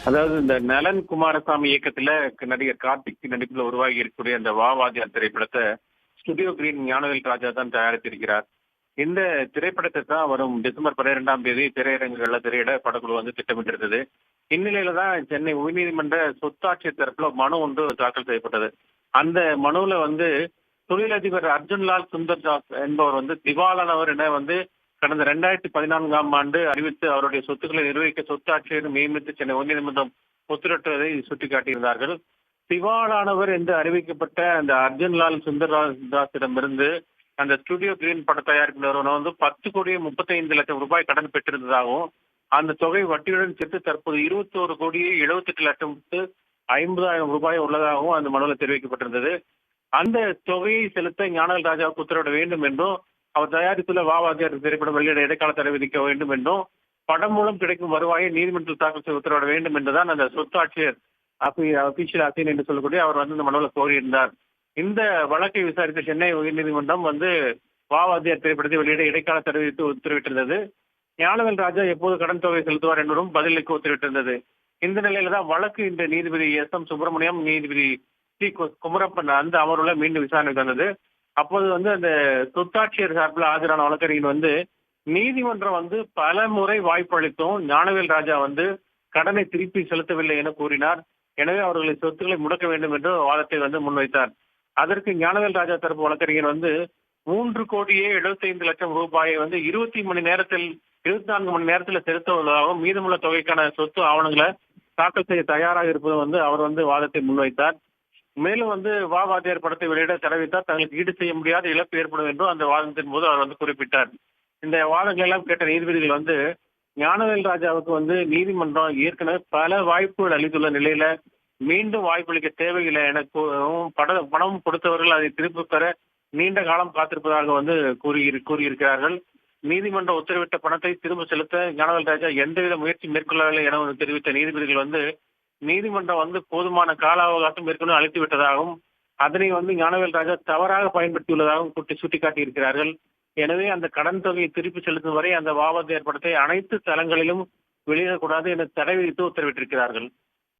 அதாவது இந்த நலன் குமாரசாமி இயக்கத்துல நடிகர் கார்த்திக் நடிப்புல உருவாகி இருக்கக்கூடிய அந்த வாவாதியார் திரைப்படத்தை ஸ்டுடியோ கிரீன் ஞானவேல் ராஜா தான் தயாரித்திருக்கிறார். இந்த திரைப்படத்தை தான் வரும் டிசம்பர் 12ஆம் தேதி திரையரங்குகள்ல திரையிட படக்குழு திட்டமிட்டிருந்தது. இந்நிலையில தான் சென்னை உயர்நீதிமன்ற சொத்தாட்சியர் தரப்புல மனு ஒன்று தாக்கல் செய்யப்பட்டது. அந்த மனுவுல தொழிலதிபர் அர்ஜுன்லால் சுந்தர் தாஸ் என்பவர் திவாலானவர் என கடந்த 2014ஆம் ஆண்டு அறிவித்து அவருடைய சொத்துக்களை நிர்வகிக்க சொத்து ஆட்சியர் நியமித்து சென்னை உயர்நீதிமன்றம் உத்தரவிட்டதை சுட்டிக்காட்டியிருந்தார்கள். திவாலானவர் என்று அறிவிக்கப்பட்ட அந்த அர்ஜுன்லால் சுந்தர் தாஸிடமிருந்து அந்த ஸ்டுடியோ கிரீன் பட தயாரிப்பு நிறுவனம் 10 கோடியே 35 லட்சம் ரூபாய் கடன் பெற்றிருந்ததாகவும் அந்த தொகை வட்டியுடன் சேர்த்து தற்போது 21 கோடியே 78 லட்சத்து 50,000 ரூபாய் உள்ளதாகவும் அந்த மனுவில் தெரிவிக்கப்பட்டிருந்தது. அந்த தொகையை செலுத்த ஞானவேல் ராஜாவுக்கு உத்தரவிட வேண்டும் என்றும் அவர் தயாரித்துள்ள வாவாதியார் திரைப்படம் வெளியிட இடைக்கால தடை விதிக்க வேண்டும் என்றும் படம் மூலம் கிடைக்கும் வருவாயை நீதிமன்றத்தில் தாக்கல் செய்ய உத்தரவிட வேண்டும் என்றுதான் அந்த சொத்து ஆட்சியர் அபிஷியல் அசீன் என்று சொல்லக்கூடிய அவர் இந்த மனுவில் கோரியிருந்தார். இந்த வழக்கை விசாரித்த சென்னை உயர்நீதிமன்றம் வாவாதியார் திரைப்படத்தை வெளியிட இடைக்கால தடை விதித்து உத்தரவிட்டிருந்தது. ஞானவேல் ராஜா எப்போது கடன் தொகை செலுத்துவார் என்பதும் பதிலுக்கு உத்தரவிட்டிருந்தது. இந்த நிலையில தான் வழக்கு இன்று நீதிபதி S.M. சுப்பிரமணியம், நீதிபதி சி. குமரப்பன் அந்த அமர்வுல மீண்டும் விசாரணைக்கு வந்தது. அப்போது அந்த சொத்தாட்சியர் சார்பில் ஆஜரான வழக்கறிஞர் நீதிமன்றம் பல முறை வாய்ப்பு அளித்தும் ஞானவேல் ராஜா கடனை திருப்பி செலுத்தவில்லை என கூறினார். எனவே அவர்களை சொத்துக்களை முடக்க வேண்டும் என்று வாதத்தை முன்வைத்தார். அதற்கு ஞானவேல் ராஜா தரப்பு வழக்கறிஞர் 3 கோடியே 75 லட்சம் ரூபாயை 24 மணி நேரத்தில் செலுத்த உள்ளதாகவும் மீதமுள்ள தொகைக்கான சொத்து ஆவணங்களை தாக்கல் செய்ய தயாராக இருப்பது அவர் வாதத்தை முன்வைத்தார். மேலும் வாவாதியார் படத்தை வெளியிட தடவித்தால் தங்களுக்கு ஈடு செய்ய முடியாத இழப்பு ஏற்படும் என்றும் அந்த வாதத்தின் போது அவர் குறிப்பிட்டார். இந்த வாதங்கள் எல்லாம் கேட்ட நீதிபதிகள் ஞானவேல் ராஜாவுக்கு நீதிமன்றம் ஏற்கனவே பல வாய்ப்புகள் அளித்துள்ள நிலையில மீண்டும் வாய்ப்பளிக்க தேவையில்லை என பணம் கொடுத்தவர்கள் அதை திரும்ப பெற நீண்ட காலம் காத்திருப்பதாக கூறியிருக்கிறார்கள். நீதிமன்றம் உத்தரவிட்ட பணத்தை திரும்ப செலுத்த ஞானவேல் ராஜா எந்தவித முயற்சி மேற்கொள்ளவில்லை என தெரிவித்த நீதிபதிகள் நீதிமன்றம் போதுமான கால அவகாசம் ஏற்கனவே அளித்து விட்டதாகவும் அதனை ஞானவேல் ராஜா தவறாக பயன்படுத்தியுள்ளதாகவும் சுட்டிக்காட்டியிருக்கிறார்கள். எனவே அந்த கடன் தொகையை திருப்பி செலுத்தும் வரை அந்த வாவாதியார் படத்தை அனைத்து தளங்களிலும் வெளியிடக்கூடாது என தடை விதித்து உத்தரவிட்டிருக்கிறார்கள்.